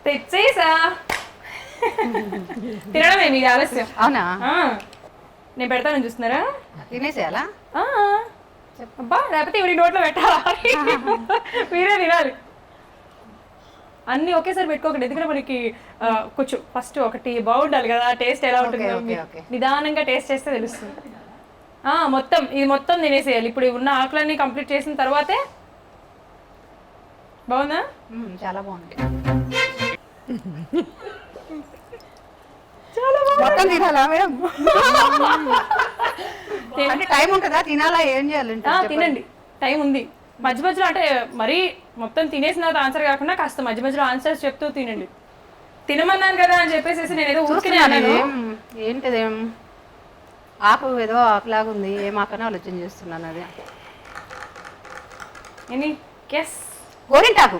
తెచ్చేసా. తినడమే మీది ఆలస్యం. అవునా? నేను పెడతాను చూస్తున్నారా? తినేసేయాలా? అబ్బా లేకపోతే ఇవి నోట్లో పెట్టాలా? మీరే తినాలి. అన్ని ఒకేసారి పెట్టుకోకండి, ఎందుకంటే మనకి కొంచెం ఫస్ట్ ఒకటి బాగుండాలి కదా, టేస్ట్ ఎలా ఉంటుందో నిదానంగా టేస్ట్ చేస్తే తెలుస్తుంది. మొత్తం ఇది మొత్తం తినేసేయాలి. ఇప్పుడు ఉన్న ఆకులన్నీ కంప్లీట్ చేసిన తర్వాతే. బాగుందా? చాలా బాగుంది. మొత్తం తినాలా మేడం? అంటే టైం ఉంటుందా తినాలా? ఏం చేయాలి? తినండి, టైం ఉంది. మధ్య మధ్యలో అంటే మరీ మొత్తం తినేసిన తర్వాత ఆన్సర్ కాకుండా కాస్త మధ్య మధ్యలో ఆన్సర్స్ చెప్తూ తినండి. తినమన్నాను కదా అని చెప్పేసి నేను ఏదో ఊరికే అన్నాను. ఏంటిదేం ఆకు ఏదో ఆకులాగా ఉంది, ఏం ఆకని ఆలోచన చేస్తున్నాను. అది ఎనీ గెస్? గోరింటాకు.